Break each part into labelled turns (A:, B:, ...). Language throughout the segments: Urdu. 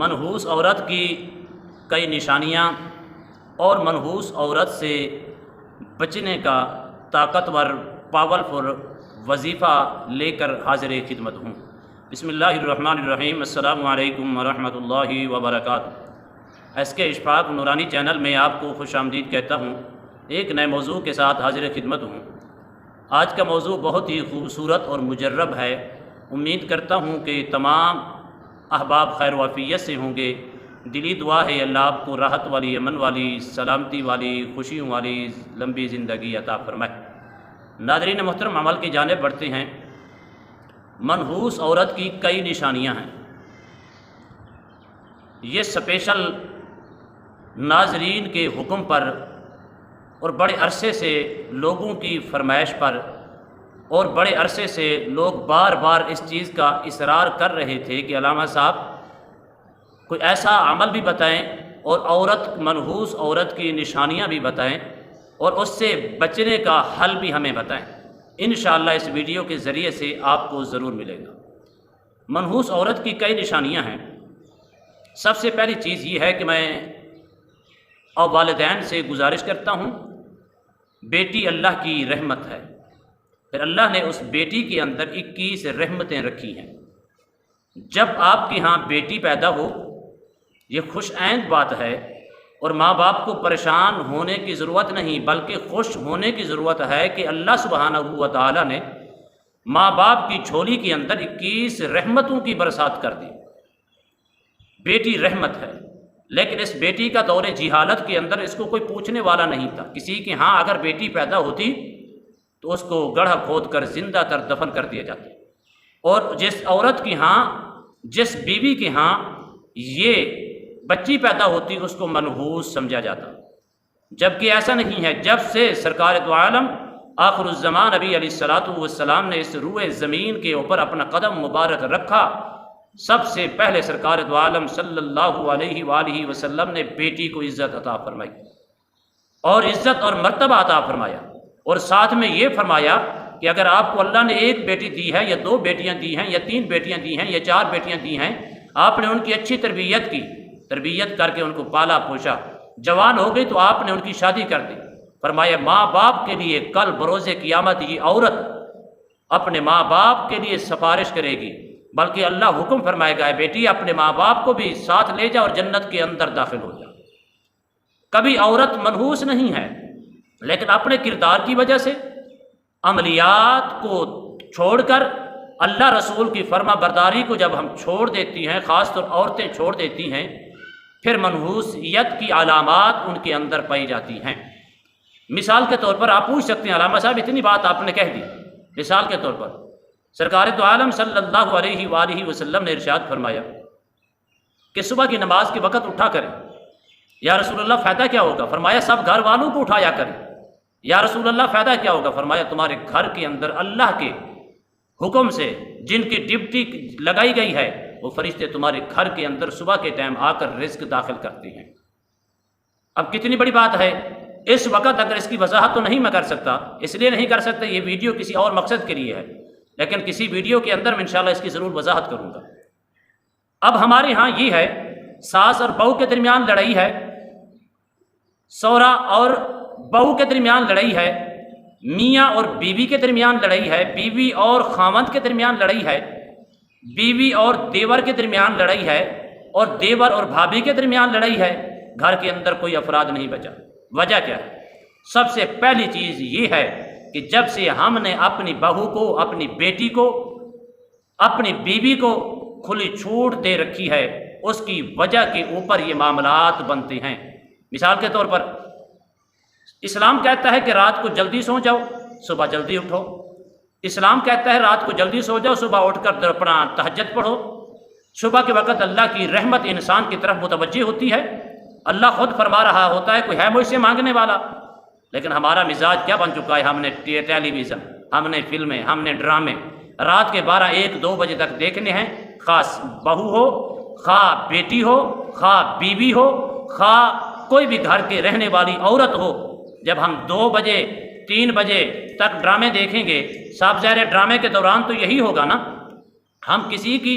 A: منحوس عورت کی کئی نشانیاں اور منحوس عورت سے بچنے کا طاقتور پاورفل وظیفہ لے کر حاضر خدمت ہوں۔ بسم اللہ الرحمن الرحیم۔ السلام علیکم ورحمۃ اللہ وبرکاتہ۔ ایس کے اشفاق نورانی چینل میں آپ کو خوش آمدید کہتا ہوں۔ ایک نئے موضوع کے ساتھ حاضر خدمت ہوں۔ آج کا موضوع بہت ہی خوبصورت اور مجرب ہے۔ امید کرتا ہوں کہ تمام احباب خیر و عافیت سے ہوں گے۔ دلی دعا ہے اللہ آپ کو راحت والی، امن والی، سلامتی والی، خوشیوں والی لمبی زندگی عطا فرمائے۔ ناظرین محترم، عمل کی جانب بڑھتے ہیں۔ منحوس عورت کی کئی نشانیاں ہیں۔ یہ اسپیشل ناظرین کے حکم پر اور بڑے عرصے سے لوگوں کی فرمائش پر اور بڑے عرصے سے لوگ بار بار اس چیز کا اصرار کر رہے تھے کہ علامہ صاحب کوئی ایسا عمل بھی بتائیں اور منحوس عورت کی نشانیاں بھی بتائیں اور اس سے بچنے کا حل بھی ہمیں بتائیں۔ انشاءاللہ اس ویڈیو کے ذریعے سے آپ کو ضرور ملے گا۔ منحوس عورت کی کئی نشانیاں ہیں۔ سب سے پہلی چیز یہ ہے کہ میں والدین سے گزارش کرتا ہوں، بیٹی اللہ کی رحمت ہے، پھر اللہ نے اس بیٹی کے اندر 21 رحمتیں رکھی ہیں۔ جب آپ کے ہاں بیٹی پیدا ہو، یہ خوش عین بات ہے اور ماں باپ کو پریشان ہونے کی ضرورت نہیں بلکہ خوش ہونے کی ضرورت ہے کہ اللہ سبحانہ و تعالیٰ نے ماں باپ کی جھولی کے اندر 21 رحمتوں کی برسات کر دی۔ بیٹی رحمت ہے، لیکن اس بیٹی کا دور جہالت کے اندر اس کو کوئی پوچھنے والا نہیں تھا۔ کسی کے ہاں اگر بیٹی پیدا ہوتی تو اس کو گڑھا کھود کر زندہ تر دفن کر دیا جاتا، اور جس عورت کے ہاں، جس بیوی کے ہاں یہ بچی پیدا ہوتی اس کو منحوس سمجھا جاتا، جبکہ ایسا نہیں ہے۔ جب سے سرکار دو عالم آخر الزمان نبی علیہ الصلوۃ والسلام نے اس روئے زمین کے اوپر اپنا قدم مبارک رکھا، سب سے پہلے سرکار دو عالم صلی اللہ علیہ وآلہ وسلم نے بیٹی کو عزت عطا فرمائی اور عزت اور مرتبہ عطا فرمایا، اور ساتھ میں یہ فرمایا کہ اگر آپ کو اللہ نے ایک بیٹی دی ہے یا 2 بیٹیاں دی ہیں یا 3 بیٹیاں دی ہیں یا 4 بیٹیاں دی ہیں، آپ نے ان کی اچھی تربیت کی، تربیت کر کے ان کو پالا پوشا، جوان ہو گئی تو آپ نے ان کی شادی کر دی۔ فرمایا ماں باپ کے لیے کل بروز قیامت یہ عورت اپنے ماں باپ کے لیے سفارش کرے گی، بلکہ اللہ حکم فرمائے گا بیٹی اپنے ماں باپ کو بھی ساتھ لے جا اور جنت کے اندر داخل ہو جا۔ کبھی عورت منحوس نہیں ہے، لیکن اپنے کردار کی وجہ سے عملیات کو چھوڑ کر اللہ رسول کی فرما برداری کو جب ہم چھوڑ دیتی ہیں، خاص طور عورتیں چھوڑ دیتی ہیں، پھر منحوسیت کی علامات ان کے اندر پائی جاتی ہیں۔ مثال کے طور پر آپ پوچھ سکتے ہیں علامہ صاحب اتنی بات آپ نے کہہ دی، مثال کے طور پر سرکار دو عالم صلی اللہ علیہ وآلہ وسلم نے ارشاد فرمایا کہ صبح کی نماز کے وقت اٹھا کریں۔ یا رسول اللہ فائدہ کیا ہوگا؟ فرمایا سب گھر والوں کو اٹھایا کریں۔ یا رسول اللہ فائدہ کیا ہوگا؟ فرمایا تمہارے گھر کے اندر اللہ کے حکم سے جن کی ڈپٹی لگائی گئی ہے وہ فرشتے تمہارے گھر کے اندر صبح کے ٹائم آ کر رزق داخل کرتے ہیں۔ اب کتنی بڑی بات ہے، اس وقت اگر اس کی وضاحت تو نہیں میں کر سکتا، اس لیے نہیں کر سکتا، یہ ویڈیو کسی اور مقصد کے لیے ہے، لیکن کسی ویڈیو کے اندر میں انشاءاللہ اس کی ضرور وضاحت کروں گا۔ اب ہمارے ہاں یہ ہے، ساس اور بہو کے درمیان لڑائی ہے، سوہرا اور بہو کے درمیان لڑائی ہے، میاں اور بیوی کے درمیان لڑائی ہے، بیوی اور خاوند کے درمیان لڑائی ہے، بیوی اور دیور کے درمیان لڑائی ہے، اور دیور اور بھابھی کے درمیان لڑائی ہے۔ گھر کے اندر کوئی افراد نہیں بچا۔ وجہ کیا ہے؟ سب سے پہلی چیز یہ ہے کہ جب سے ہم نے اپنی بہو کو، اپنی بیٹی کو، اپنی بیوی کو کھلی چھوٹ دے رکھی ہے، اس کی وجہ کے اوپر یہ معاملات بنتے ہیں۔ مثال کے طور پر اسلام کہتا ہے کہ رات کو جلدی سو جاؤ، صبح جلدی اٹھو۔ اسلام کہتا ہے رات کو جلدی سو جاؤ، صبح اٹھ کر اپنا تہجد پڑھو۔ صبح کے وقت اللہ کی رحمت انسان کی طرف متوجہ ہوتی ہے، اللہ خود فرما رہا ہوتا ہے کوئی ہے مجھ سے مانگنے والا، لیکن ہمارا مزاج کیا بن چکا ہے؟ ہم نے ٹیلی ویژن، ہم نے فلمیں، ہم نے ڈرامے رات کے 12، 1، 2 بجے تک دیکھنے ہیں، خاص بہو ہو، خواہ بیٹی ہو، خواہ بیوی ہو، خواہ کوئی بھی گھر کے رہنے والی عورت ہو۔ جب ہم 2 بجے 3 بجے تک ڈرامے دیکھیں گے، صاحب ظاہر ڈرامے کے دوران تو یہی ہوگا نا، ہم کسی کی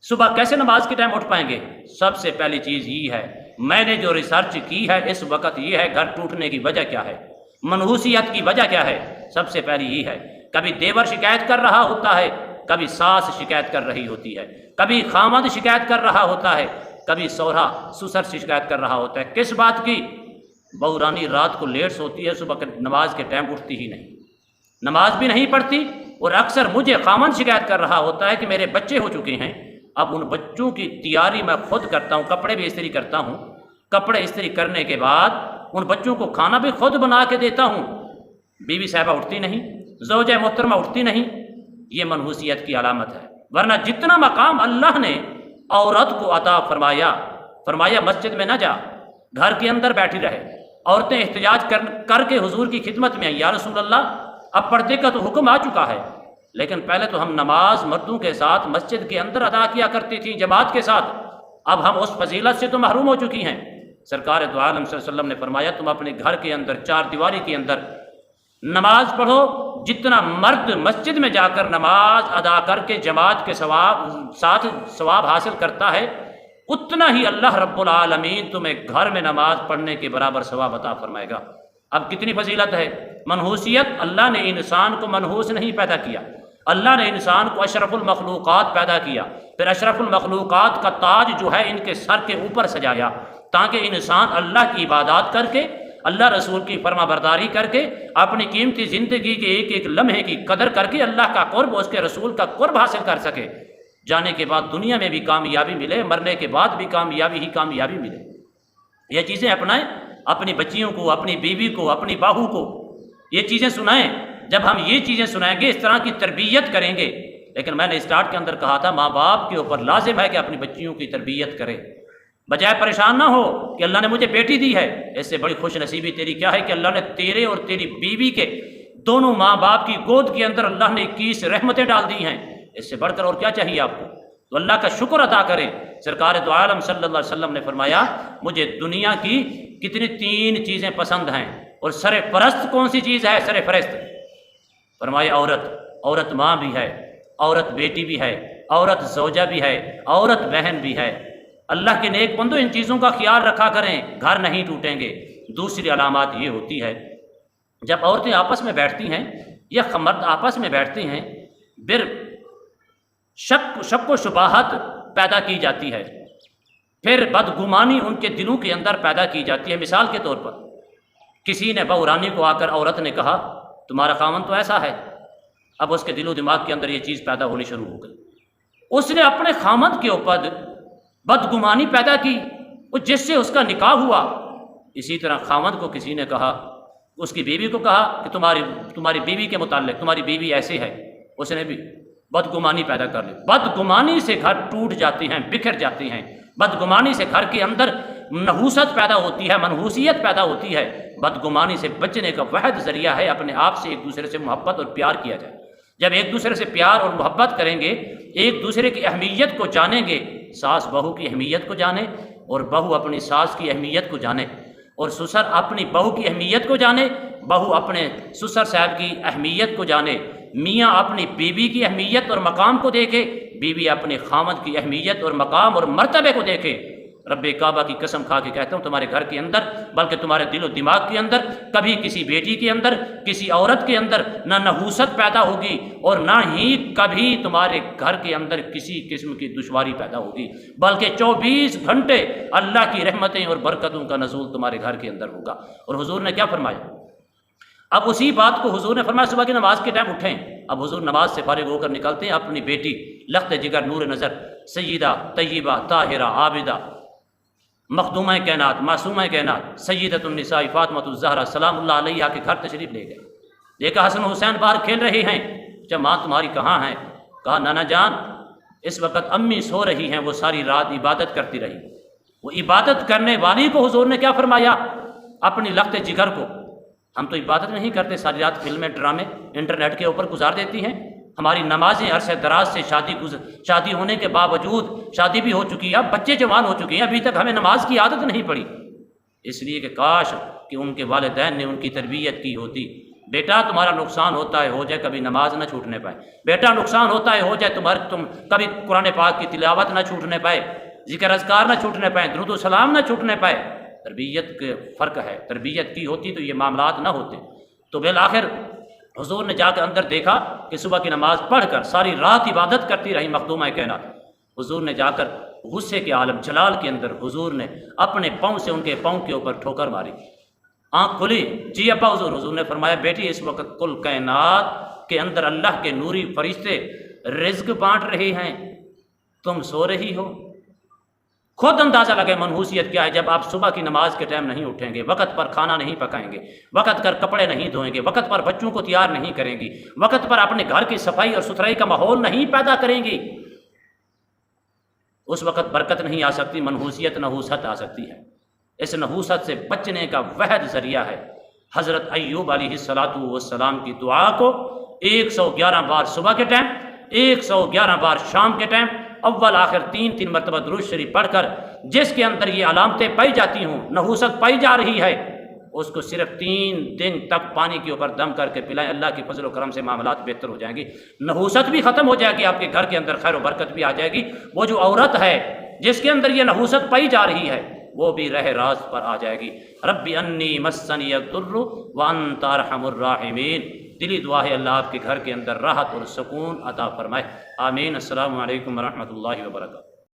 A: صبح کیسے نماز کے ٹائم اٹھ پائیں گے؟ سب سے پہلی چیز یہ ہے، میں نے جو ریسرچ کی ہے اس وقت یہ ہے، گھر ٹوٹنے کی وجہ کیا ہے، منحوسیت کی وجہ کیا ہے؟ سب سے پہلی یہ ہے، کبھی دیور شکایت کر رہا ہوتا ہے، کبھی ساس شکایت کر رہی ہوتی ہے، کبھی خامد شکایت کر رہا ہوتا ہے، کبھی سوہرا سسر سے شکایت کر رہا ہوتا ہے۔ کس بات کی؟ بہو رانی رات کو لیٹ سوتی ہے، صبح نماز کے ٹائم اٹھتی ہی نہیں، نماز بھی نہیں پڑھتی، اور اکثر مجھے خامد شکایت کر رہا ہوتا ہے کہ میرے بچے ہو چکے ہیں، اب ان بچوں کی تیاری میں خود کرتا ہوں، کپڑے بھی استری کرتا ہوں، کپڑے استری کرنے کے بعد ان بچوں کو کھانا بھی خود بنا کے دیتا ہوں، بیوی صاحبہ اٹھتی نہیں، زوجہ محترمہ اٹھتی نہیں۔ یہ منحوسیت کی علامت ہے، ورنہ جتنا مقام اللہ نے عورت کو عطا فرمایا مسجد میں نہ جا، گھر کے اندر بیٹھی رہے۔ عورتیں احتجاج کر کے حضور کی خدمت میں آئیں، یا رسول اللہ اب پردے کا تو حکم آ چکا ہے، لیکن پہلے تو ہم نماز مردوں کے ساتھ مسجد کے اندر ادا کیا کرتی تھیں جماعت کے ساتھ، اب ہم اس فضیلت سے تو محروم ہو چکی ہیں۔ سرکار دو عالم صلی اللہ علیہ وسلم نے فرمایا تم اپنے گھر کے اندر چار دیواری کے اندر نماز پڑھو، جتنا مرد مسجد میں جا کر نماز ادا کر کے جماعت کے ساتھ ثواب حاصل کرتا ہے، اتنا ہی اللہ رب العالمین تمہیں گھر میں نماز پڑھنے کے برابر ثواب عطا فرمائے گا۔ اب کتنی فضیلت ہے! منحوسیت، اللہ نے انسان کو منحوس نہیں پیدا کیا، اللہ نے انسان کو اشرف المخلوقات پیدا کیا، پھر اشرف المخلوقات کا تاج جو ہے ان کے سر کے اوپر سجایا، تاکہ انسان اللہ کی عبادات کر کے، اللہ رسول کی فرما برداری کر کے، اپنی قیمتی زندگی کے ایک ایک لمحے کی قدر کر کے اللہ کا قرب، اس کے رسول کا قرب حاصل کر سکے، جانے کے بعد دنیا میں بھی کامیابی ملے، مرنے کے بعد بھی کامیابی ہی کامیابی ملے۔ یہ چیزیں اپنائیں، اپنی بچیوں کو، اپنی بیوی کو، اپنی بہو کو یہ چیزیں سنائیں۔ جب ہم یہ چیزیں سنائیں گے، اس طرح کی تربیت کریں گے، لیکن میں نے اسٹارٹ کے اندر کہا تھا ماں باپ کے اوپر لازم ہے کہ اپنی بچیوں کی تربیت کرے، بجائے پریشان نہ ہو کہ اللہ نے مجھے بیٹی دی ہے۔ اس سے بڑی خوش نصیبی تیری کیا ہے کہ اللہ نے تیرے اور تیری بیوی کے دونوں ماں باپ کی گود کے اندر اللہ نے 21 رحمتیں ڈال دی ہیں، اس سے بڑھ کر اور کیا چاہیے آپ کو؟ تو اللہ کا شکر ادا کریں۔ سرکار دو عالم صلی اللہ علیہ وسلم نے فرمایا مجھے دنیا کی کتنی 3 چیزیں پسند ہیں، اور سر پرست کون سی چیز ہے؟ سر پرست فرمایا عورت ماں بھی ہے، عورت بیٹی بھی ہے، عورت زوجہ بھی ہے، عورت بہن بھی ہے۔ اللہ کے نیک بندو ان چیزوں کا خیال رکھا کریں، گھر نہیں ٹوٹیں گے۔ دوسری علامات یہ ہوتی ہے جب عورتیں آپس میں بیٹھتی ہیں یا مرد آپس میں بیٹھتے ہیں، پھر شک و شبہات پیدا کی جاتی ہے، پھر بدگمانی ان کے دلوں کے اندر پیدا کی جاتی ہے۔ مثال کے طور پر کسی نے بہو رانی کو آ کر عورت نے کہا تمہارا خاوند تو ایسا ہے، اب اس کے دل و دماغ کے اندر یہ چیز پیدا ہونی شروع ہو گئی، اس نے اپنے خاوند کے اوپر بدگمانی پیدا کی، جس سے اس کا نکاح ہوا۔ اسی طرح خاوند کو کسی نے کہا، اس کی بیوی کو کہا کہ تمہاری بیوی کے متعلق تمہاری بیوی ایسے ہے، اس نے بھی بدگمانی پیدا کر لی۔ بدگمانی سے گھر ٹوٹ جاتے ہیں، بکھر جاتے ہیں، بدگمانی سے گھر کے اندر نحوست پیدا ہوتی ہے، منحوسیت پیدا ہوتی ہے۔ بدگمانی سے بچنے کا واحد ذریعہ ہے اپنے آپ سے ایک دوسرے سے محبت اور پیار کیا جائے۔ جب ایک دوسرے سے پیار اور محبت کریں گے، ایک دوسرے کی اہمیت کو جانیں گے، ساس بہو کی اہمیت کو جانے اور بہو اپنی ساس کی اہمیت کو جانے، اور سسر اپنی بہو کی اہمیت کو جانے، بہو اپنے سسر صاحب کی اہمیت کو جانے، میاں اپنی بیوی کی اہمیت اور مقام کو دیکھے، بیوی اپنے خاوند کی اہمیت اور مقام اور مرتبے کو دیکھے۔ رب کعبہ کی قسم کھا کے کہتا ہوں تمہارے گھر کے اندر، بلکہ تمہارے دل و دماغ کے اندر کبھی کسی بیٹی کے اندر، کسی عورت کے اندر نہ نحوست پیدا ہوگی، اور نہ ہی کبھی تمہارے گھر کے اندر کسی قسم کی دشواری پیدا ہوگی، بلکہ 24 گھنٹے اللہ کی رحمتیں اور برکتوں کا نزول تمہارے گھر کے اندر ہوگا۔ اور حضور نے کیا فرمایا؟ اب اسی بات کو حضور نے فرمایا صبح کی نماز کے ٹائم اٹھیں۔ اب حضور نماز سے فارغ ہو کر نکلتے ہیں، اپنی بیٹی لخت جگر نور نظر سیدہ طیبہ طاہرہ عابدہ مخدومہ کائنات معصومہ کائنات سیدۃ النساء فاطمۃ الزہرا سلام اللہ علیہا کے گھر تشریف لے گئے۔ دیکھا حسن حسین باہر کھیل رہے ہیں، جب ماں تمہاری کہاں ہیں؟ کہا نانا جان اس وقت امی سو رہی ہیں، وہ ساری رات عبادت کرتی رہی۔ وہ عبادت کرنے والی کو حضور نے کیا فرمایا؟ اپنی لخت جگر کو۔ ہم تو عبادت نہیں کرتے، ساری رات فلمیں ڈرامے انٹرنیٹ کے اوپر گزار دیتی ہیں، ہماری نمازیں عرصہ دراز سے شادی ہونے کے باوجود شادی بھی ہو چکی ہے، اب بچے جوان ہو چکے ہیں، ابھی تک ہمیں نماز کی عادت نہیں پڑی۔ اس لیے کہ کاش کہ ان کے والدین نے ان کی تربیت کی ہوتی، بیٹا تمہارا نقصان ہوتا ہے ہو جائے کبھی نماز نہ چھوٹنے پائے، بیٹا نقصان ہوتا ہے ہو جائے تم کبھی قرآن پاک کی تلاوت نہ چھوٹنے پائے، ذکر اذکار نہ چھوٹنے پائے، درود و سلام نہ چھوٹنے پائے۔ تربیت کے فرق ہے، تربیت کی ہوتی تو یہ معاملات نہ ہوتے۔ تو بالآخر حضور نے جا کے اندر دیکھا کہ صبح کی نماز پڑھ کر ساری رات عبادت کرتی رہی مخدومہ کائنات۔ حضور نے جا کر غصے کے عالم جلال کے اندر حضور نے اپنے پاؤں سے ان کے پاؤں کے اوپر ٹھوکر ماری، آنکھ کھلی، جی ابا حضور۔ حضور نے فرمایا بیٹی اس وقت کل کائنات کے اندر اللہ کے نوری فرشتے رزق بانٹ رہے ہیں، تم سو رہی ہو۔ خود اندازہ لگے منحوسیت کیا ہے جب آپ صبح کی نماز کے ٹائم نہیں اٹھیں گے، وقت پر کھانا نہیں پکائیں گے، وقت پر کپڑے نہیں دھوئیں گے، وقت پر بچوں کو تیار نہیں کریں گی، وقت پر اپنے گھر کی صفائی اور ستھرائی کا ماحول نہیں پیدا کریں گی، اس وقت برکت نہیں آ سکتی، منحوسیت نحوست آ سکتی ہے۔ اس نحوست سے بچنے کا واحد ذریعہ ہے حضرت ایوب علیہ السلام کی دعا کو 111 بار صبح کے ٹائم، 111 بار شام کے ٹائم، اول آخر 3 مرتبہ درود شریف پڑھ کر جس کے اندر یہ علامتیں پائی جاتی ہوں، نحوست پائی جا رہی ہے، اس کو صرف 3 دن تک پانی کے اوپر دم کر کے پلائیں، اللہ کی فضل و کرم سے معاملات بہتر ہو جائیں گی، نحوست بھی ختم ہو جائے گی، آپ کے گھر کے اندر خیر و برکت بھی آ جائے گی۔ وہ جو عورت ہے جس کے اندر یہ نحوست پائی جا رہی ہے وہ بھی رہ راست پر آ جائے گی۔ رب انی مسنی الضر وانت ارحم الراحمین۔ دلی دعا ہے اللہ آپ کے گھر کے اندر راحت اور سکون عطا فرمائے، آمین۔ السلام علیکم ورحمۃ اللہ وبرکاتہ۔